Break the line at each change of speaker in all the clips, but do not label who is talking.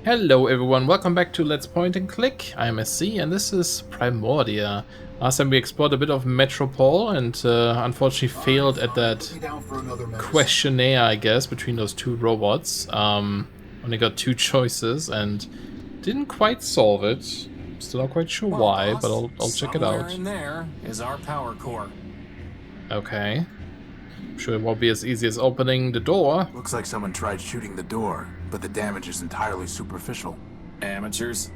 Hello everyone, welcome back to Let's Point and Click. I'm SC and this is Primordia. Last time we explored a bit of Metropol and unfortunately failed at that questionnaire, I guess, between those two robots. Only got two choices and didn't quite solve it. Still not quite sure why, but I'll check it out.
Somewhere in there is our power core.
Okay. I'm sure it won't be as easy as opening the door.
Looks like someone tried shooting the door, but the damage is entirely superficial.
Amateurs.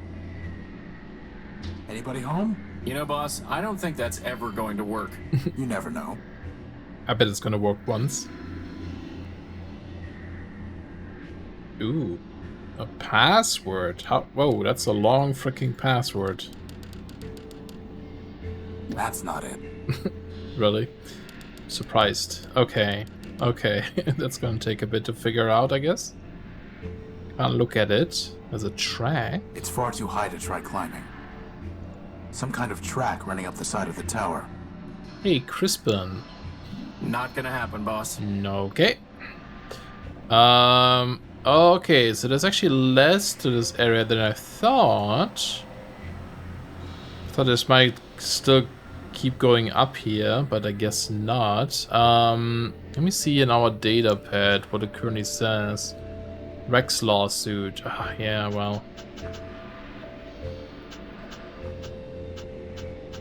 Anybody home?
You know, boss, I don't think that's ever going to work.
You never know.
I bet it's gonna work once. Ooh. A password. How? Whoa, that's a long freaking password.
That's not it.
Really? Surprised. Okay. Okay. That's gonna take a bit to figure out, I guess. Can't look at it. There's a track.
It's far too high to try climbing. Some kind of track running up the side of the tower.
Hey, Crispin.
Not gonna happen, boss.
Okay. Okay, so there's actually less to this area than I thought. I thought this might still keep going up here, but I guess not. Let me see in our data pad what it currently says. Rex lawsuit. Yeah, well.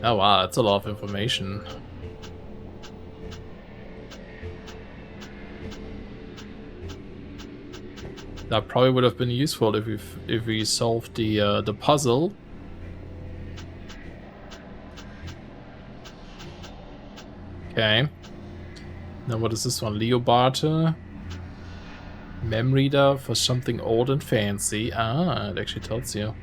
Oh wow, that's a lot of information. That probably would have been useful if we solved the puzzle. Okay. Now what is this one? Leobarte. Mem reader for something old and fancy. Ah, it actually tells you.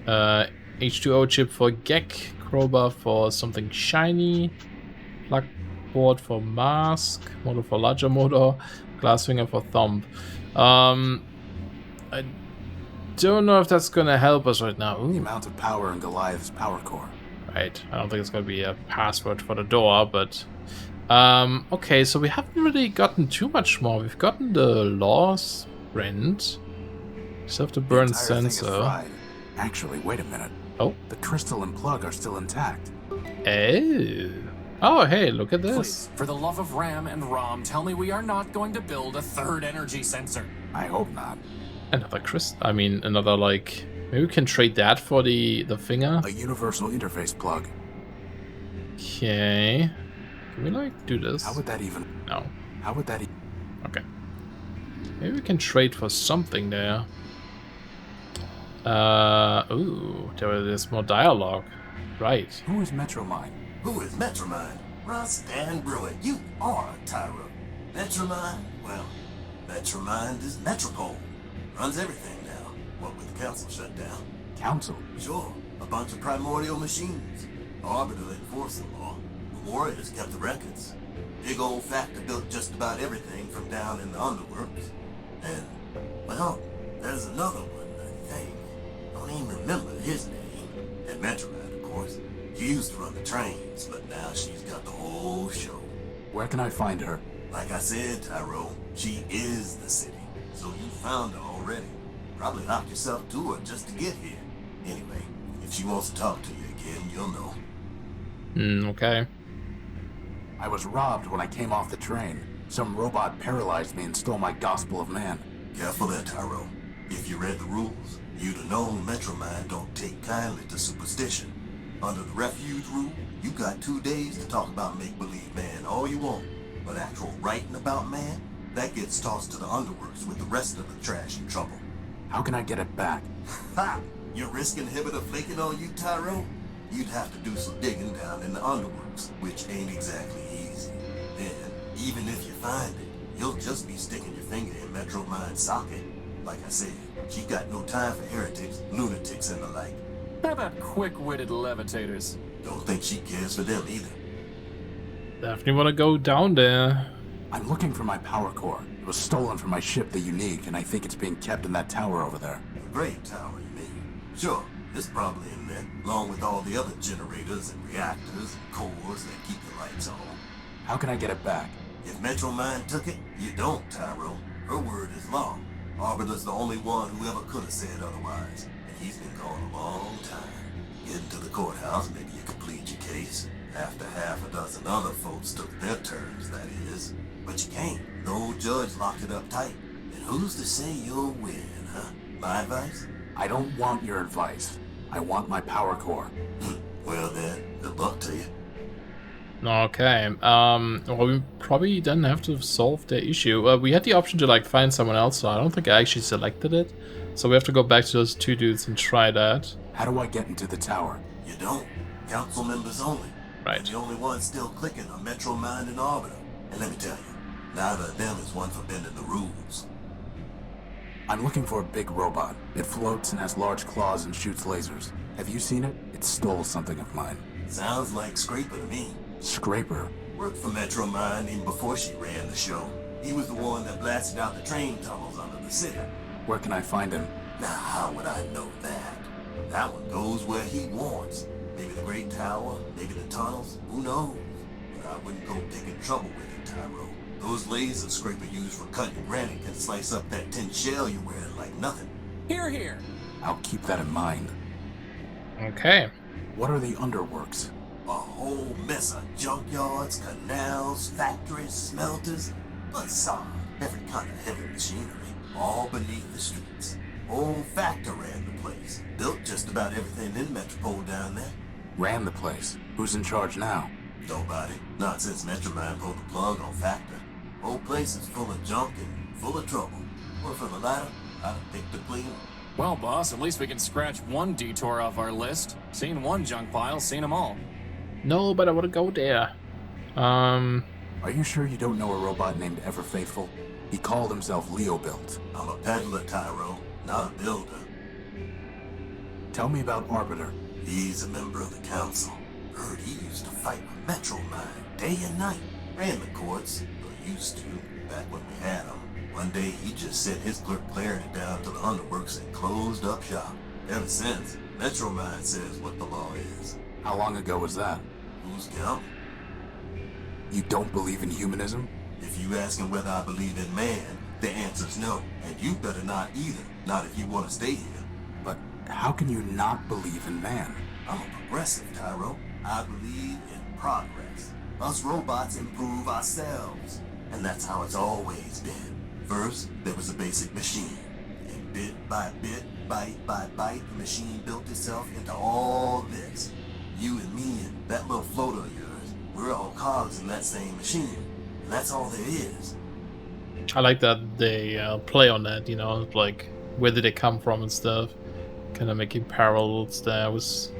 H2O chip for Gek. Crowbar for something shiny. Plug board for mask. Motor for larger motor. Glass finger for thumb. I don't know if that's gonna help us right now. Ooh.
The amount of power in Goliath's power core.
Right, I don't think it's gonna be a password for the door, but okay, so we haven't really gotten too much more. We've gotten the law sprint. Still have to burn
The entire thing is
sensor.
fried. Actually, wait a minute.
Oh.
The crystal and plug are still intact.
Oh, hey, look at
Please,
this.
for the love of Ram and Rom, tell me we are not going to build a third energy sensor.
I hope not.
Another another, like, maybe we can trade that for the finger.
A universal interface plug.
Okay. Can we, like, do this?
How would that even...
No.
How would that
Okay. Maybe we can trade for something there. Ooh, there's more dialogue. Right.
Who is Metromine?
Who is Metromine? Ross Dan Bruin, you are a tyro. Metromine? Well, Metromine is Metropol. Runs everything now, what with the council shut down.
Council?
Sure, a bunch of primordial machines. Arbiter enforced the law. Memoria's kept the records. Big old factor built just about everything from down in the underworks. And, well, there's another one, I think. Don't even remember his name. And Metromine, of course. She used to run the trains, but now she's got the whole show.
Where can I find her?
Like I said, Tyro, she is the city. So you found her already. Probably locked yourself to her just to get here. Anyway, if she wants to talk to you again, you'll know.
Okay.
I was robbed when I came off the train. Some robot paralyzed me and stole my Gospel of Man.
Careful there, Tyro. If you read the rules, you'd have known Metromine don't take kindly to superstition. Under the refuge rule, you got 2 days to talk about make-believe man all you want. But actual writing about man, that gets tossed to the underworks with the rest of the trash in trouble.
How can I get it back?
Ha! Your risk inhibitor flaking on you, Tyro? You'd have to do some digging down in the underworks, which ain't exactly easy. Then, even if you find it, you'll just be sticking your finger in Metromine's socket. Like I said, she got no time for heretics, lunatics, and the like.
How about quick-witted levitators?
Don't think she cares for them either.
Definitely want to go down there.
I'm looking for my power core. It was stolen from my ship, the Unique, and I think it's being kept in that tower over there.
The Great Tower, you mean? Sure, it's probably in there, along with all the other generators and reactors and cores that keep the lights on.
How can I get it back?
If Metromine took it, you don't, Tyro. Her word is law. Arbiter's the only one who ever could have said otherwise, and he's been gone a long time. Getting to the courthouse, maybe you could plead your case. After half a dozen other folks took their turns, that is. But you can't. The old judge locked it up tight. And who's to say you'll win, huh? My advice?
I don't want your advice. I want my power core.
Well then, good luck to you.
Okay, well, we probably then have to solve the issue. We had the option to, like, find someone else, so I don't think I actually selected it. So we have to go back to those two dudes and try that.
How do I get into the tower?
You don't. Council members only.
Right.
And the only ones still clicking are Metro Mind and Arbiter. And let me tell you, neither of them is one for bending the rules.
I'm looking for a big robot. It floats and has large claws and shoots lasers. Have you seen it? It stole something of mine.
Sounds like Scraper to me.
Scraper?
Worked for Metro Mind even before she ran the show. He was the one that blasted out the train tunnels under the city.
Where can I find him?
Now, how would I know that? That one goes where he wants. Maybe the Great Tower, maybe the tunnels, who knows? But I wouldn't go digging trouble with it, Tyro. Those lasers Scraper used for cutting granite can slice up that tin shell you're wearing like nothing.
Here, here.
I'll keep that in mind.
Okay.
What are the underworks?
A whole mess of junkyards, canals, factories, smelters, facade, every kind of heavy machinery, all beneath the streets. Old Factor ran the place. Built just about everything in Metropol down there.
Ran the place. Who's in charge now?
Nobody. Not since Metromind pulled the plug on Factor. Whole place is full of junk and full of trouble. Or for the latter, I'd pick the cleaner.
Well, boss, at least we can scratch one detour off our list. Seen one junk pile, seen them all.
No, but I want to go there.
Are you sure you don't know a robot named Ever Faithful? He called himself Leo Built.
I'm a peddler, Tyro, not a builder.
Tell me about Arbiter.
He's a member of the council. Heard he used to fight with Metro Mind day and night. Ran the courts, or used to, back when we had him. One day he just sent his clerk Clarity down to the underworks and closed up shop. Ever since, Metro Mind says what the law is.
How long ago was that?
Who's counting?
You don't believe in humanism?
If you asking whether I believe in man, the answer's no. And you better not either. Not if you want to stay here.
But how can you not believe in man?
I'm a progressive, Tyro. I believe in progress. Us robots improve ourselves. And that's how it's always been. First, there was a basic machine. And bit by bit, bite by bite, the machine built itself into all this. You and me and that little floater of yours, we're all cogs in that same machine. And that's all there is.
I like that they play on that, you know, like where did they come from and stuff. Kind of making parallels there with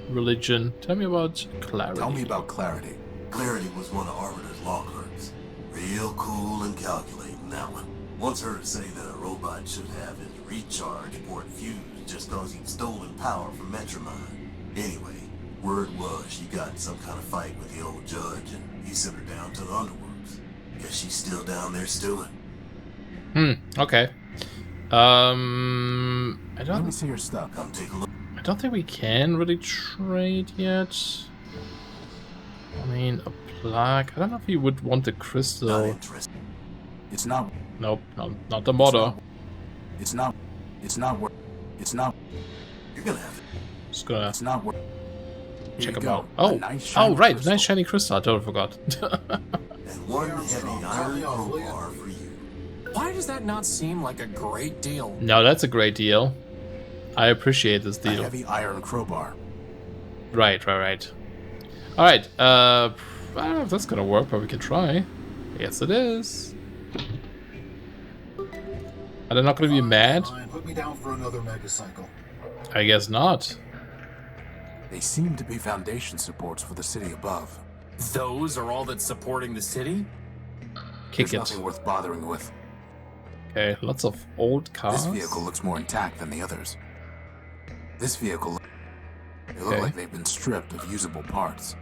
religion. Tell me about Clarity.
Tell me about Clarity.
Clarity was one of Arbiter's law clerks. Real cool and calculating, that one. Once heard her say that a robot should have his recharge port fused just cause he'd stolen power from Metromind. Anyway, word was she got in some kind of fight with the old judge and he sent her down to the underworks. Guess she's still down there stewing.
Okay.
Let
I don't
me see your stuff.
Come take a look.
I don't think we can really trade yet. I mean, a plug. I don't know if you would want the
Not
crystal.
interested.
It's not.
Nope, not the motto.
It's not. It's not worth. It's not.
You're gonna have to.
Just gonna
It's not worth.
check them out. Oh, right, nice shiny crystal. I totally forgot.
And one heavy iron crowbar for you.
Why does that not seem like a great deal?
No, that's a great deal. I appreciate this
A
deal.
heavy iron crowbar.
Right. Alright, I don't know if that's gonna work, but we can try. Yes, it is. Are they not gonna be mad?
Put me down for another megacycle.
I guess not.
They seem to be foundation supports for the city above.
Those are all that's supporting the city?
Kick
There's
it.
nothing worth bothering with.
Okay, lots of old cars.
This vehicle looks more intact than the others. This vehicle, they look
Okay.
like they've been stripped of usable parts.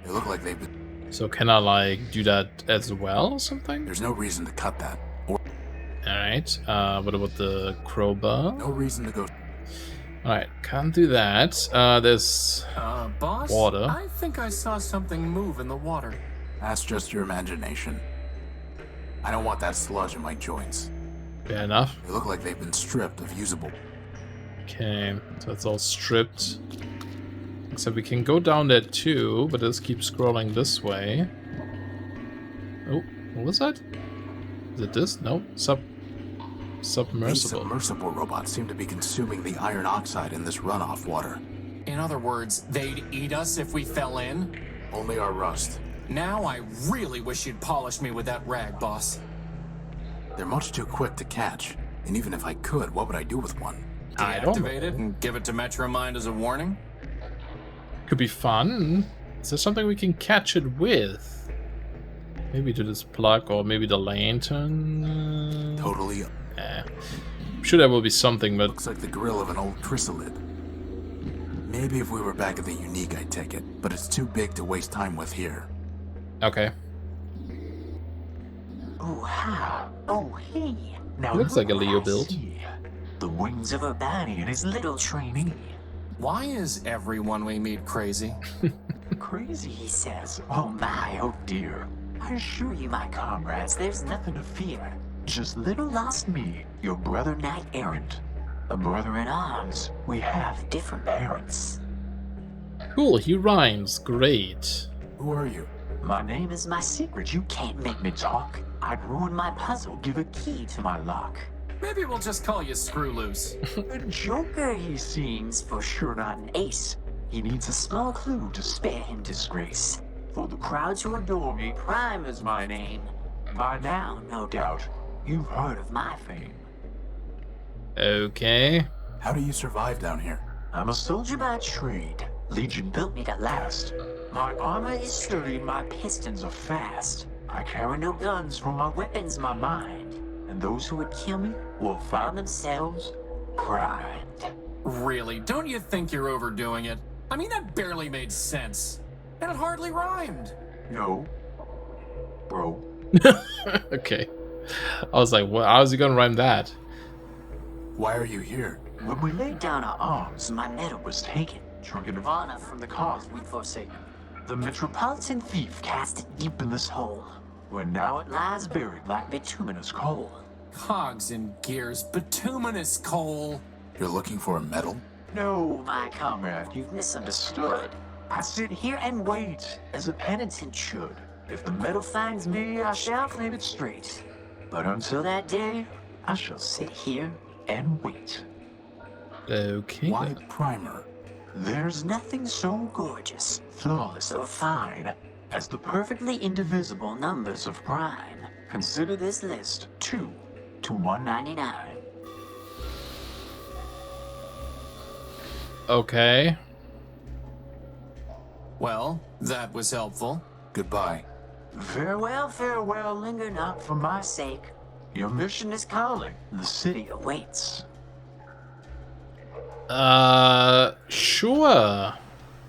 They look like they've been.
So can I like do that as well or something?
There's no reason to cut that. Or
Alright, what about the crowbar?
no reason to go.
Alright, can't do that. There's
Boss?
water.
I think I saw something move in the water.
That's just your imagination. I don't want that sludge in my joints.
Fair enough.
They look like they've been stripped of usable.
Okay, so it's all stripped. Except we can go down there too, but let's keep scrolling this way. Oh, what was that? Is it this? No,
These
submersible.
submersible robots seem to be consuming the iron oxide in this runoff water.
In other words, they'd eat us if we fell in?
Only our rust.
Now I really wish you'd polish me with that rag, boss.
They're much too quick to catch. And even if I could, what would I do with one?
I don't know.
Deactivate it and give it to Metromind as a warning?
Could be fun. Is there something we can catch it with? Maybe to this plug or maybe the lantern?
Totally.
I'm sure there will be something, but
Looks like the grill of an old chrysalid. Maybe if we were back at the Unique, I'd take it. But it's too big to waste time with here.
okay.
Oh, hi. Oh, hey. Now
Looks like a
look what
Leo
I
build.
see. The wings of a baddie and his little trainee.
Why is everyone we meet crazy?
Crazy, he says. Oh my, oh dear. I assure you, my comrades, there's nothing to fear. Just little lost me, your brother knight errant. A brother in arms. We have different parents.
Cool, he rhymes. Great.
Who are you?
My name is my secret. You can't make me talk. I'd ruin my puzzle, give a key to my lock.
Maybe we'll just call you Screw Loose.
A joker, he seems, for sure not an ace. He needs a small clue to spare him disgrace. For the crowds who adore me, Prime is my name. By now, no doubt, you've heard of my fame.
Okay.
How do you survive down here?
I'm a soldier by trade. Legion built me to last. My armor is sturdy, my pistons are fast. I carry no guns, for my weapon's my mind. And those who would kill me will find themselves primed.
Really, don't you think you're overdoing it? I mean, that barely made sense. And it hardly rhymed.
No. Bro.
Okay. I was like, well, how's he gonna rhyme that?
Why are you here?
When we laid down our arms, my medal was taken. Trinket of honor from the cause we'd forsaken. The metropolitan thief cast it deep in this hole, where now it lies buried like bituminous coal.
Cogs and gears, bituminous coal.
You're looking for a medal?
No, my comrade, you've misunderstood. I sit here and wait, as a penitent should. If the medal finds me, I shall claim it straight. But until that day, I shall sit here and wait.
Okay.
Why Primer?
There's nothing so gorgeous, flawless, or fine as the perfectly indivisible numbers of prime. Consider this list 2 to 199.
Okay.
Well, that was helpful.
Goodbye.
Farewell, farewell, linger not for my sake. Your mission is calling, the city awaits.
Sure.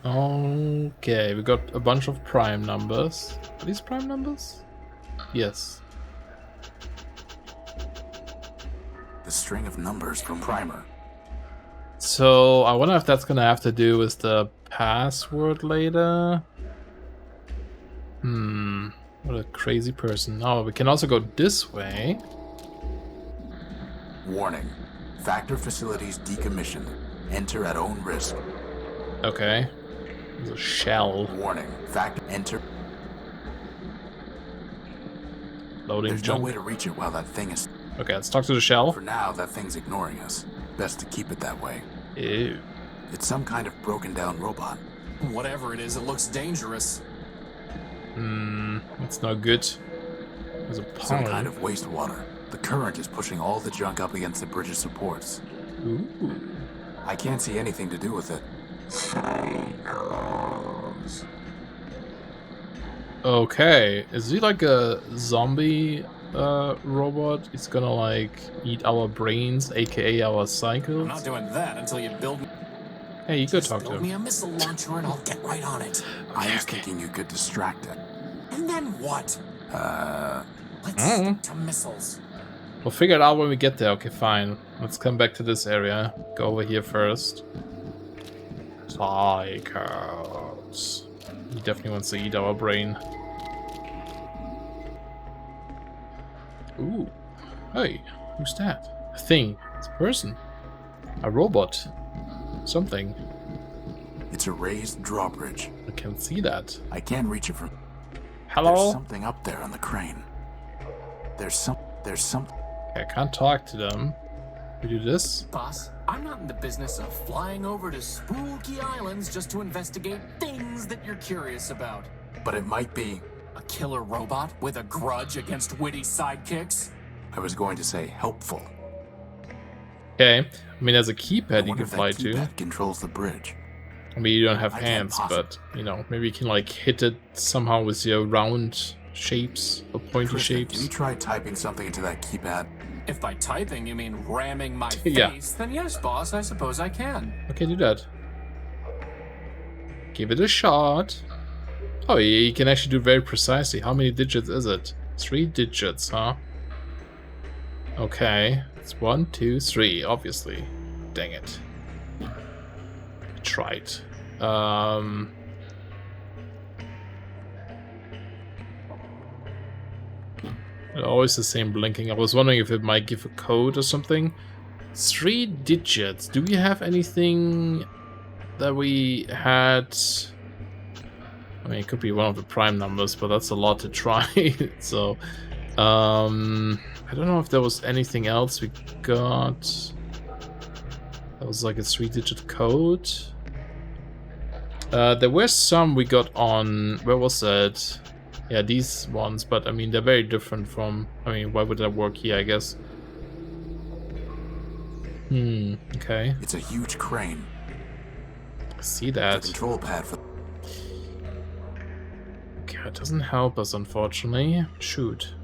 Okay, we got a bunch of prime numbers. Are these prime numbers? Yes.
The string of numbers from Primer.
So, I wonder if that's gonna have to do with the password later. What a crazy person. Oh, we can also go this way.
Warning. Factor facilities decommissioned. Enter at own risk.
Okay. There's a shell.
Warning. Factor enter.
Loading
There's
junk.
no way to reach it while that thing is...
Okay, let's talk to the shell.
For now, that thing's ignoring us. Best to keep it that way.
Ew.
It's some kind of broken down robot.
Whatever it is, it looks dangerous.
That's not good. There's a
Some
pond.
kind of wastewater. The current is pushing all the junk up against the bridge's supports.
Ooh.
I can't see anything to do with it.
Okay, is he like a zombie robot? He's gonna like eat our brains, aka our
I'm
cycles?
not doing that until you build me.
Hey, you could talk to
Build me
him.
a missile launcher and I'll get right on it.
I was thinking you could distract it.
And then what? Let's
Mm.
stick to missiles.
We'll figure it out when we get there. Okay, fine. Let's come back to this area. Go over here first. Psychos. He definitely wants to eat our brain. Ooh. Hey. Who's that? A thing. It's a person. A robot. Something.
It's a raised drawbridge.
I can see that.
I can't reach it from...
Hello?
There's something up there on the crane. There's some...
I can't talk to them. We do this?
Boss, I'm not in the business of flying over to spooky islands just to investigate things that you're curious about.
But it might be...
A killer robot with a grudge against witty sidekicks?
I was going to say helpful.
Okay. I mean, there's a keypad you
wonder
can
if that
fly to.
keypad controls the bridge.
I mean, you don't have
I can't
hands, but, you know, maybe you can, like, hit it somehow with your round shapes or pointy
Crispin,
shapes.
can you try typing something into that keypad?
If by typing you mean ramming my
Yeah.
face, then yes, boss, I suppose I can.
Okay, do that. Give it a shot. Oh, yeah, you can actually do very precisely. How many digits is it? 3 digits, huh? Okay. It's 1, 2, 3, obviously. Dang it. I tried. Always the same blinking. I was wondering if it might give a code or something. 3 digits. Do we have anything that we had? I mean, it could be one of the prime numbers, but that's a lot to try. So, I don't know if there was anything else we got. That was like a 3-digit code. There were some we got on... Where was that? Yeah, these ones, but I mean, they're very different from... I mean, why would that work here, I guess? Okay.
It's a huge crane.
I see
The
that.
control pad for...
Okay, it doesn't help us, unfortunately. Shoot.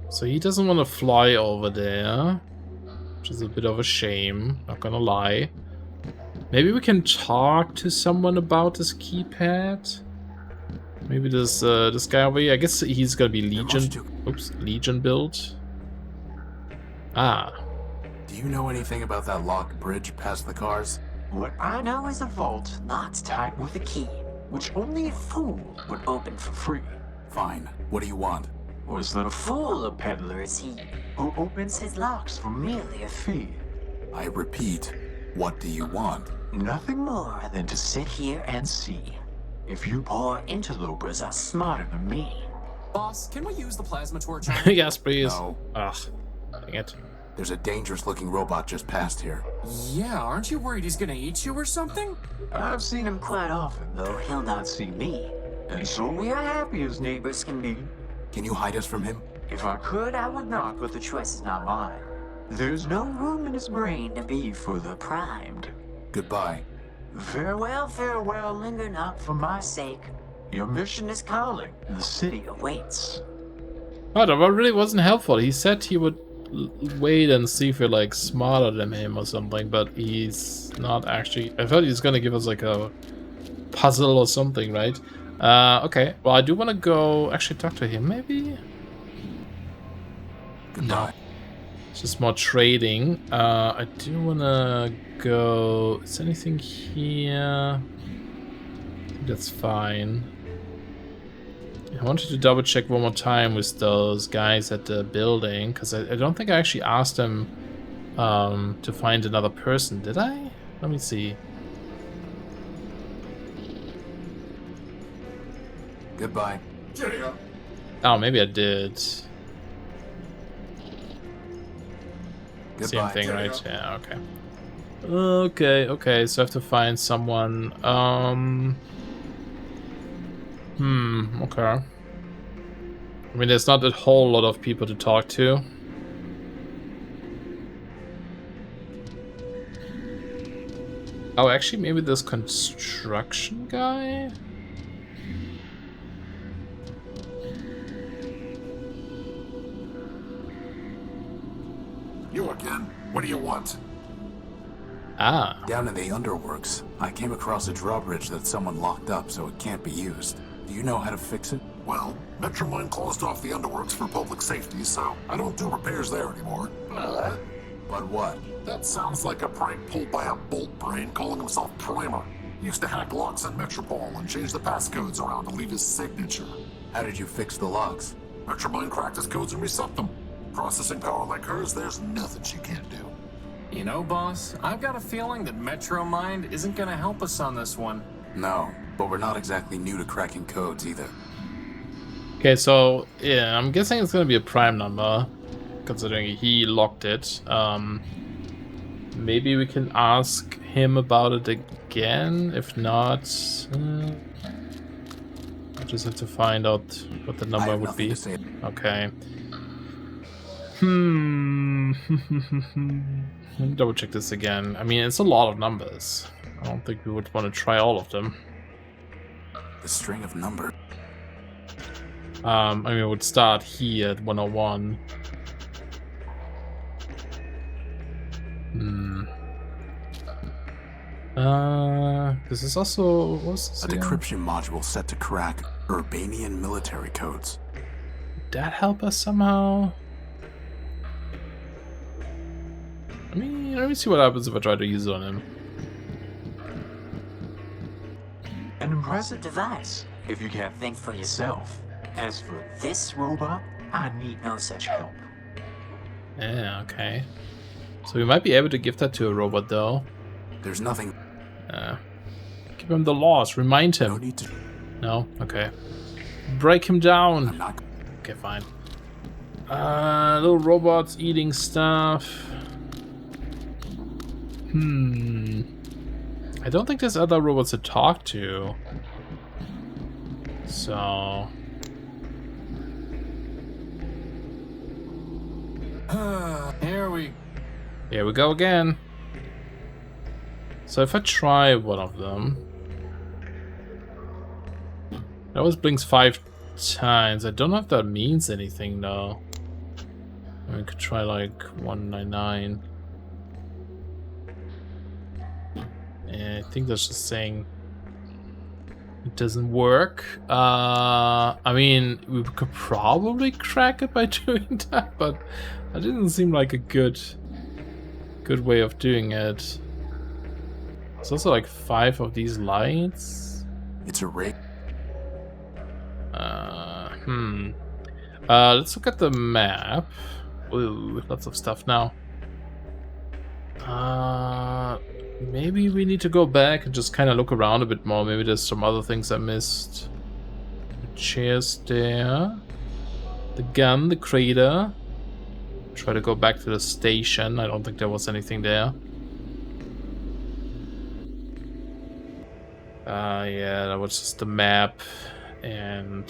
So he doesn't want to fly over there, which is a bit of a shame, not gonna lie. Maybe we can talk to someone about this keypad. Maybe this guy over here. I guess he's gonna be Legion. Oops, Legion build. Ah.
Do you know anything about that locked bridge past the cars?
What I know is a vault locked tight with a key, which only a fool would open for free.
Fine. What do you want?
Was that a fool a peddler is he, who opens his locks for merely a fee?
I repeat, what do you want?
Nothing more than to sit here and see if you poor interlopers are smarter than me.
Boss, can we use the plasma torch?
Yes, please.
No.
Ugh. Dang it.
There's a dangerous-looking robot just past here.
Yeah, aren't you worried he's gonna eat you or something?
I've seen him quite often, though he'll not see me. And so we are happy as neighbors can be.
Can you hide us from him?
If I could, I would not, but the choice is not mine. There's no room in his brain to be further primed.
Goodbye.
Farewell, farewell, linger not for my sake. Your mission is calling, the city awaits.
Oh, that really wasn't helpful. He said he would wait and see if we're like smarter than him or something, but he's not actually. I thought he was gonna give us like a puzzle or something, right? Okay. Well, I do want to go actually talk to him, maybe.
Goodbye.
No. It's just more trading. I do want to go... Is there anything here? I think that's fine. I wanted to double check one more time with those guys at the building, because I don't think I actually asked them to find another person, did I? Let me see.
Goodbye.
Oh, maybe I did.
Goodbye.
Same thing, right? Yeah, okay. Okay, so I have to find someone. Okay. I mean, there's not a whole lot of people to talk to. Oh, actually, maybe this construction guy?
You again? What do you want?
Ah.
Down in the underworks, I came across a drawbridge that someone locked up so it can't be used. Do you know how to fix it?
Well, Metropol closed off the underworks for public safety, so I don't do repairs there anymore.
But what?
That sounds like a prank pulled by a bolt brain calling himself Primer. He used to hack locks on Metropol and change the passcodes around to leave his signature.
How did you fix the locks?
Metromind cracked his codes and reset them. Processing power like hers, there's nothing she can't do.
You know, boss, I've got a feeling that Metromind isn't gonna help us on this one.
No, but we're not exactly new to cracking codes either.
Okay, so yeah, I'm guessing it's gonna be a prime number, considering he locked it. Maybe we can ask him about it again. If not, I just have to find out what the number would be. Okay. Let me double check this again. I mean, it's a lot of numbers. I don't think we would want to try all of them.
The string of numbers.
I mean, it would start here at 101. This is also... what's this
A
again?
decryption module set to crack Urbanian military codes.
Would that help us somehow? I mean, let me see what happens if I try to use it on him.
An impressive device, if you can't think for yourself. As for this robot, I need no such help.
Yeah, okay. So we might be able to give that to a robot, though.
There's nothing.
Give him the laws. Remind
No
him.
need to.
No? Okay. Break him down.
I'm not.
Okay, fine. Little robots eating stuff. I don't think there's other robots to talk to. So... Here we go again. So if I try one of them... It always blinks 5 times. I don't know if that means anything though. We could try like 199. I think that's just saying it doesn't work. I mean, we could probably crack it by doing that, but that didn't seem like a good way of doing it. There's also like 5 of these lights.
It's a rig.
Let's look at the map. Ooh, lots of stuff now. Maybe we need to go back and just kind of look around a bit more. Maybe there's some other things I missed. The chairs there. The gun, the crater. Try to go back to the station. I don't think there was anything there. Yeah, that was just the map. And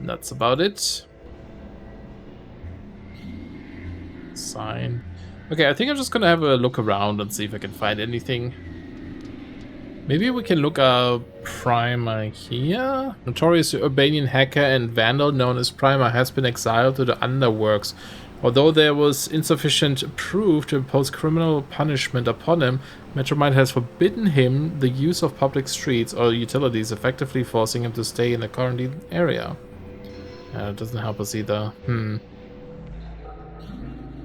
that's about it. Sign. Okay, I think I'm just gonna have a look around and see if I can find anything. Maybe we can look up Primer here. Notorious Urbanian hacker and vandal known as Primer has been exiled to the underworks. Although there was insufficient proof to impose criminal punishment upon him, Metromind has forbidden him the use of public streets or utilities, effectively forcing him to stay in the quarantine area. It doesn't help us either.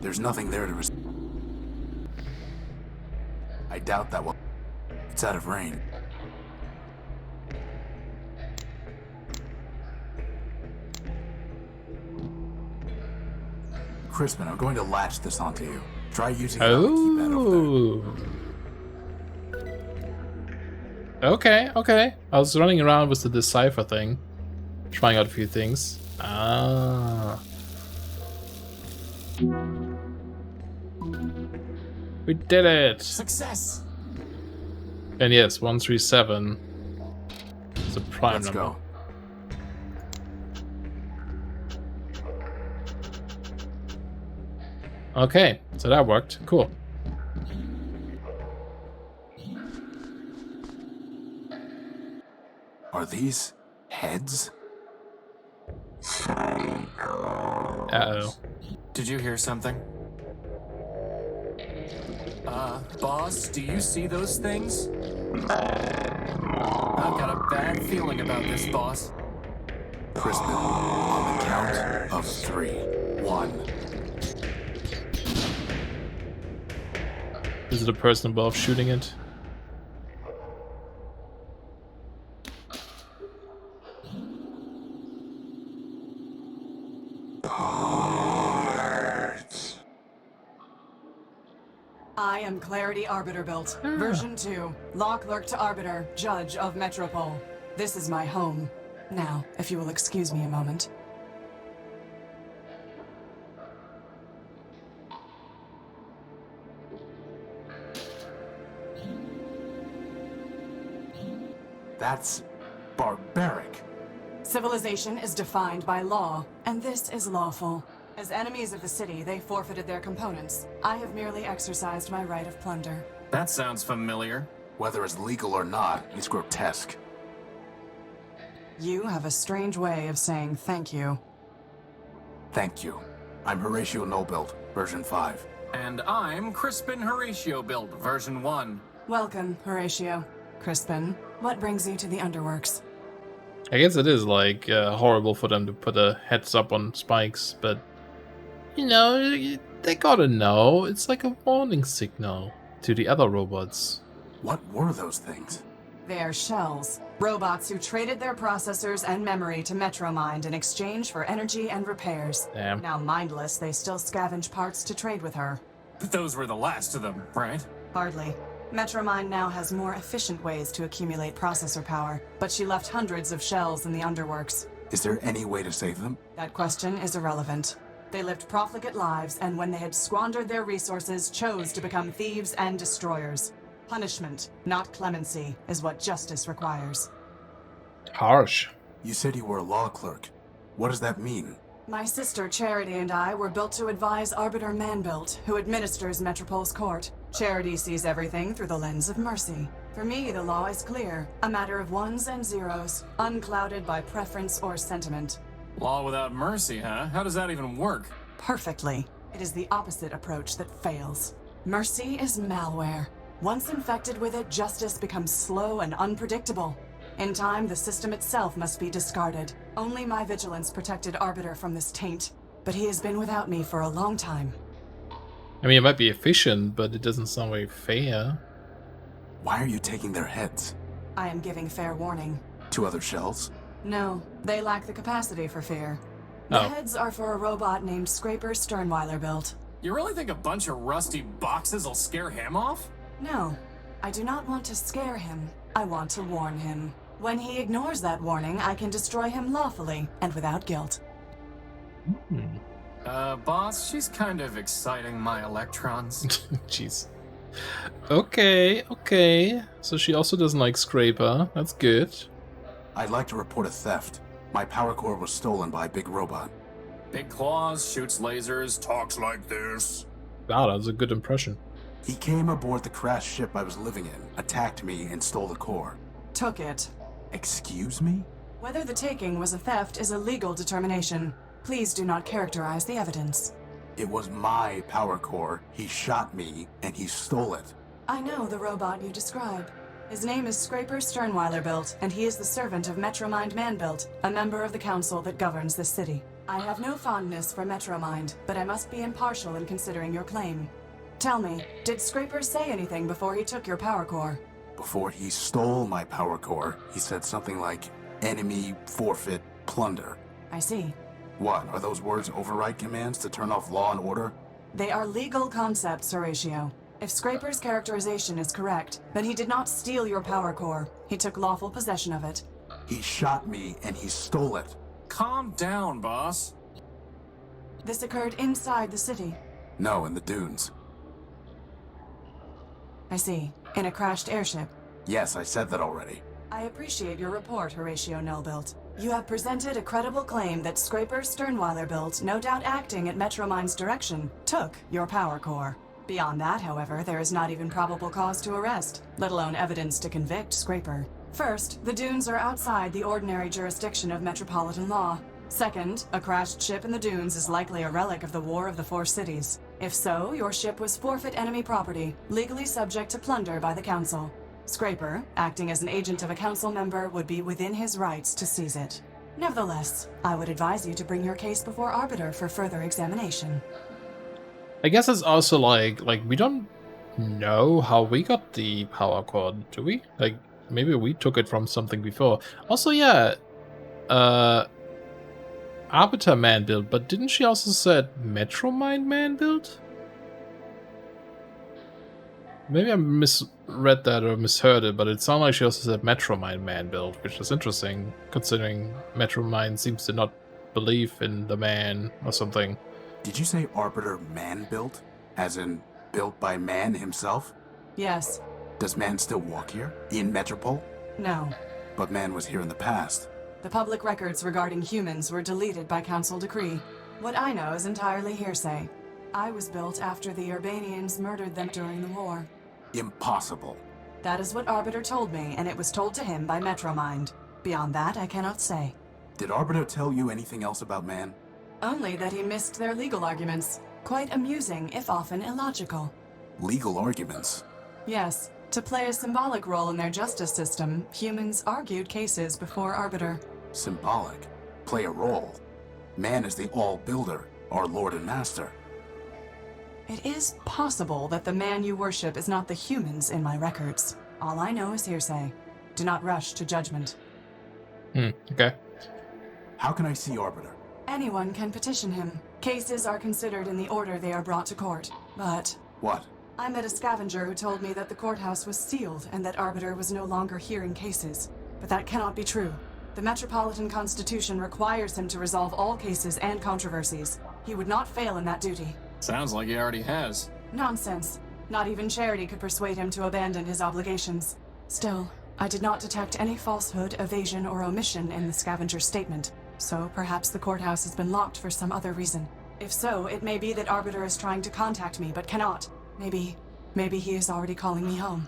There's nothing there to. I doubt that will. It's out of range. Crispin, I'm going to latch this onto you. Try using it on the keypad over there.
Okay. I was running around with the decipher thing, trying out a few things. We did it!
Success!
And yes, 137 is a prime
Let's
number.
go.
Okay, so that worked. Cool.
Are these heads?
Uh-oh.
Did you hear something? Boss, do you see those things? I've got a bad feeling about this, boss.
Crispin, on the count of 3. 1.
Is it a person above shooting it?
I am Clarity Arbiter Built, version 2, Law Clerk to Arbiter, Judge of Metropol. This is my home. Now, if you will excuse me a moment.
That's barbaric.
Civilization is defined by law, and this is lawful. As enemies of the city, they forfeited their components. I have merely exercised my right of plunder.
That sounds familiar.
Whether it's legal or not, it's grotesque.
You have a strange way of saying thank you.
Thank you. I'm Horatio Nullbuilt, version 5.
And I'm Crispin Horatio Built, version 1.
Welcome, Horatio. Crispin, what brings you to the Underworks?
I guess it is like horrible for them to put a heads up on spikes, but you know, they gotta know. It's like a warning signal to the other robots.
What were those things?
They are shells. Robots who traded their processors and memory to Metromind in exchange for energy and repairs.
Damn.
Now mindless, they still scavenge parts to trade with her.
But those were the last of them, right?
Hardly. Metromind now has more efficient ways to accumulate processor power, but she left hundreds of shells in the Underworks.
Is there any way to save them?
That question is irrelevant. They lived profligate lives, and when they had squandered their resources, chose to become thieves and destroyers. Punishment, not clemency, is what justice requires.
Harsh.
You said you were a law clerk. What does that mean?
My sister Charity and I were built to advise Arbiter Manbuilt, who administers Metropol's court. Charity sees everything through the lens of mercy. For me, the law is clear, a matter of ones and zeros, unclouded by preference or sentiment.
Law without mercy, huh? How does that even work?
Perfectly. It is the opposite approach that fails. Mercy is malware. Once infected with it, justice becomes slow and unpredictable. In time, the system itself must be discarded. Only my vigilance protected Arbiter from this taint, but he has been without me for a long time.
I mean, it might be efficient, but it doesn't sound very fair.
Why are you taking their heads?
I am giving fair warning.
To other shells?
No, they lack the capacity for fear. The heads are for a robot named Scraper Sternweiler Built.
You really think a bunch of rusty boxes will scare him off?
No, I do not want to scare him. I want to warn him. When he ignores that warning, I can destroy him lawfully and without guilt.
Boss, she's kind of exciting my electrons.
Jeez. Okay. So she also doesn't like Scraper. That's good.
I'd like to report a theft. My power core was stolen by a big robot.
Big claws, shoots lasers, talks like this.
Wow, that was a good impression.
He came aboard the crashed ship I was living in, attacked me, and stole the core.
Took it.
Excuse me?
Whether the taking was a theft is a legal determination. Please do not characterize the evidence.
It was my power core. He shot me, and he stole it.
I know the robot you describe. His name is Scraper Sternweiler Built, and he is the servant of Metromind Manbuilt, a member of the council that governs this city. I have no fondness for Metromind, but I must be impartial in considering your claim. Tell me, did Scraper say anything before he took your power core?
Before he stole my power core, he said something like, enemy, forfeit, plunder.
I see.
What, are those words override commands to turn off law and order?
They are legal concepts, Horatio. If Scraper's characterization is correct, then he did not steal your power core. He took lawful possession of it.
He shot me and he stole it.
Calm down, boss.
This occurred inside the city.
No, in the dunes.
I see. In a crashed airship.
Yes, I said that already.
I appreciate your report, Horatio Nullbuilt. You have presented a credible claim that Scraper Sternweiler Built, no doubt acting at Metromind's direction, took your power core. Beyond that, however, there is not even probable cause to arrest, let alone evidence to convict Scraper. First, the dunes are outside the ordinary jurisdiction of metropolitan law. Second, a crashed ship in the dunes is likely a relic of the War of the Four Cities. If so, your ship was forfeit enemy property, legally subject to plunder by the Council. Scraper, acting as an agent of a Council member, would be within his rights to seize it. Nevertheless, I would advise you to bring your case before Arbiter for further examination.
I guess it's also like we don't know how we got the power core, do we? Like, maybe we took it from something before. Also, yeah, Arbiter Manbuilt, but didn't she also said Metromind Manbuilt? Maybe I misread that or misheard it, but it sounded like she also said Metromind man-built, which is interesting, considering Metromind seems to not believe in the man or something.
Did you say Arbiter man-built? As in, built by man himself?
Yes.
Does man still walk here? In Metropol?
No.
But man was here in the past.
The public records regarding humans were deleted by council decree. What I know is entirely hearsay. I was built after the Urbanians murdered them during the war.
Impossible.
That is what Arbiter told me, and it was told to him by Metromind. Beyond that, I cannot say.
Did Arbiter tell you anything else about man?
Only that he missed their legal arguments. Quite amusing, if often illogical.
Legal arguments?
Yes. To play a symbolic role in their justice system, humans argued cases before Arbiter.
Symbolic? Play a role? Man is the all-builder, our lord and master.
It is possible that the man you worship is not the humans in my records. All I know is hearsay. Do not rush to judgment.
Okay.
How can I see Arbiter?
Anyone can petition him. Cases are considered in the order they are brought to court. But
What?
I met a scavenger who told me that the courthouse was sealed and that Arbiter was no longer hearing cases. But that cannot be true. The Metropolitan Constitution requires him to resolve all cases and controversies. He would not fail in that duty.
Sounds like he already has.
Nonsense. Not even Charity could persuade him to abandon his obligations. Still, I did not detect any falsehood, evasion, or omission in the scavenger's statement. So perhaps the courthouse has been locked for some other reason. If so, it may be that Arbiter is trying to contact me, but cannot. Maybe he is already calling me home.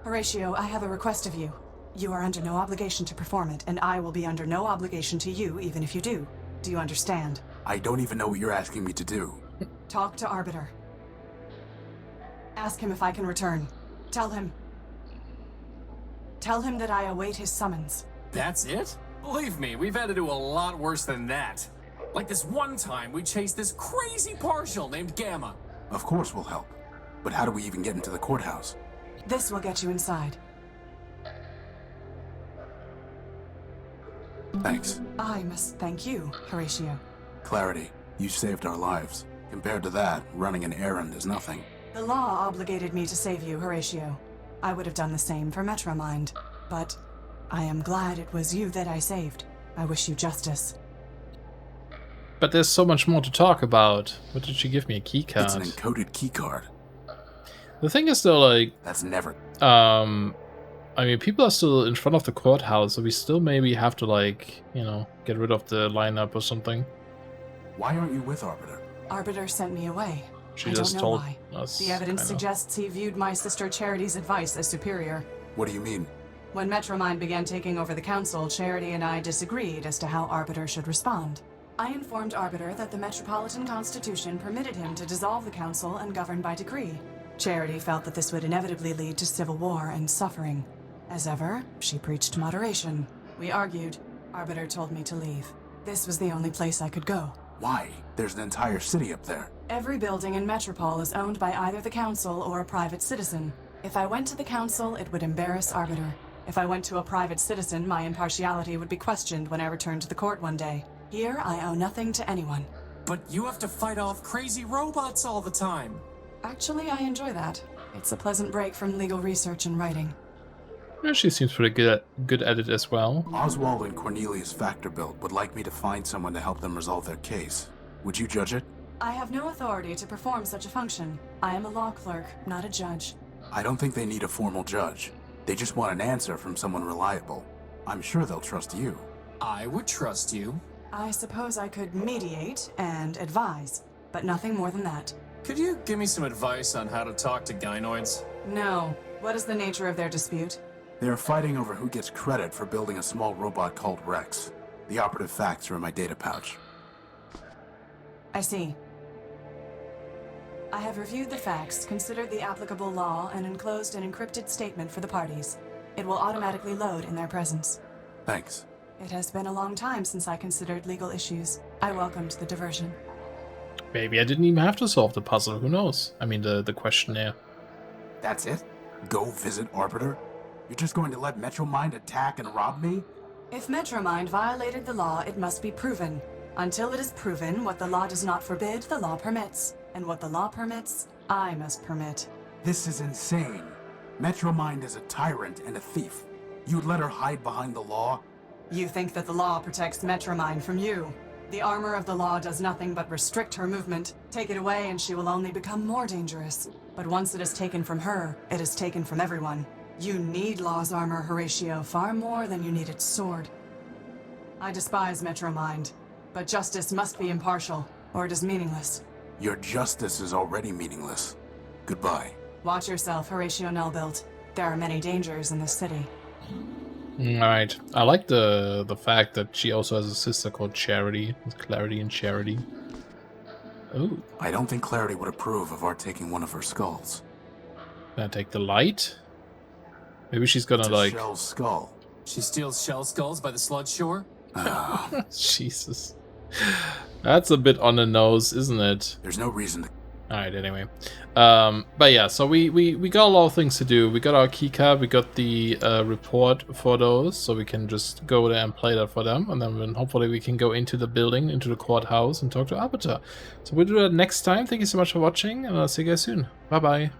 Horatio, I have a request of you. You are under no obligation to perform it, and I will be under no obligation to you, even if you do. Do you understand?
I don't even know what you're asking me to do.
Talk to Arbiter. Ask him if I can return. Tell him that I await his summons.
That's it? Believe me, we've had to do a lot worse than that. Like this one time we chased this crazy partial named Gamma.
Of course we'll help. But how do we even get into the courthouse?
This will get you inside.
Thanks.
I must thank you, Horatio.
Clarity, you saved our lives. Compared to that, running an errand is nothing.
The law obligated me to save you, Horatio. I would have done the same for Metromind. But I am glad it was you that I saved. I wish you justice.
But there's so much more to talk about. What did she give me? A key card?
It's an encoded keycard.
The thing is though, like...
That's never...
I mean, people are still in front of the courthouse, so we still maybe have to, like, you know, get rid of the lineup or something.
Why aren't you with Arbiter?
Arbiter sent me away.
She
I
just
don't know
told
why.
us.
The evidence
kinda.
suggests he viewed my sister Charity's advice as superior.
What do you mean?
When Metromind began taking over the council, Charity and I disagreed as to how Arbiter should respond. I informed Arbiter that the Metropolitan Constitution permitted him to dissolve the council and govern by decree. Charity felt that this would inevitably lead to civil war and suffering. As ever, she preached moderation. We argued. Arbiter told me to leave. This was the only place I could go.
Why? There's an entire city up there.
Every building in Metropol is owned by either the council or a private citizen. If I went to the council, it would embarrass Arbiter. If I went to a private citizen, my impartiality would be questioned when I returned to the court one day. Here, I owe nothing to anyone.
But you have to fight off crazy robots all the time.
Actually, I enjoy that. It's a pleasant break from legal research and writing.
Yeah, she seems pretty good at it as well.
Oswald and Cornelius Factorbuilt would like me to find someone to help them resolve their case. Would you judge it?
I have no authority to perform such a function. I am a law clerk, not a judge.
I don't think they need a formal judge. They just want an answer from someone reliable. I'm sure they'll trust you.
I would trust you.
I suppose I could mediate and advise, but nothing more than that.
Could you give me some advice on how to talk to gynoids?
No. What is the nature of their dispute?
They are fighting over who gets credit for building a small robot called Rex. The operative facts are in my data pouch.
I see. I have reviewed the facts, considered the applicable law, and enclosed an encrypted statement for the parties. It will automatically load in their presence.
Thanks.
It has been a long time since I considered legal issues. I welcomed the diversion.
Maybe I didn't even have to solve the puzzle, who knows? I mean, the questionnaire.
That's it? Go visit Arbiter? You're just going to let Metromind attack and rob me?
If Metromind violated the law, it must be proven. Until it is proven what the law does not forbid, the law permits. And what the law permits, I must permit.
This is insane. Metromind is a tyrant and a thief. You'd let her hide behind the law?
You think that the law protects Metromind from you. The armor of the law does nothing but restrict her movement. Take it away and she will only become more dangerous. But once it is taken from her, it is taken from everyone. You need law's armor, Horatio, far more than you need its sword. I despise Metromind, but justice must be impartial, or it is meaningless.
Your justice is already meaningless. Goodbye.
Watch yourself, Horatio Nullbuilt. There are many dangers in this city.
Alright. I like the fact that she also has a sister called Charity. With Clarity and Charity. Oh.
I don't think Clarity would approve of our taking one of her skulls.
Can I take the light? Maybe she's gonna
It's a
like...
shell skull.
She steals shell skulls by the sludge shore?
Jesus. That's a bit on the nose, isn't it?
There's no reason to...
Alright, anyway. But yeah, so we got a lot of things to do. We got our keycard, we got the report for those, so we can just go there and play that for them, and then hopefully we can go into the building, into the courthouse, and talk to Arbiter. So we'll do that next time. Thank you so much for watching, and I'll see you guys soon. Bye-bye.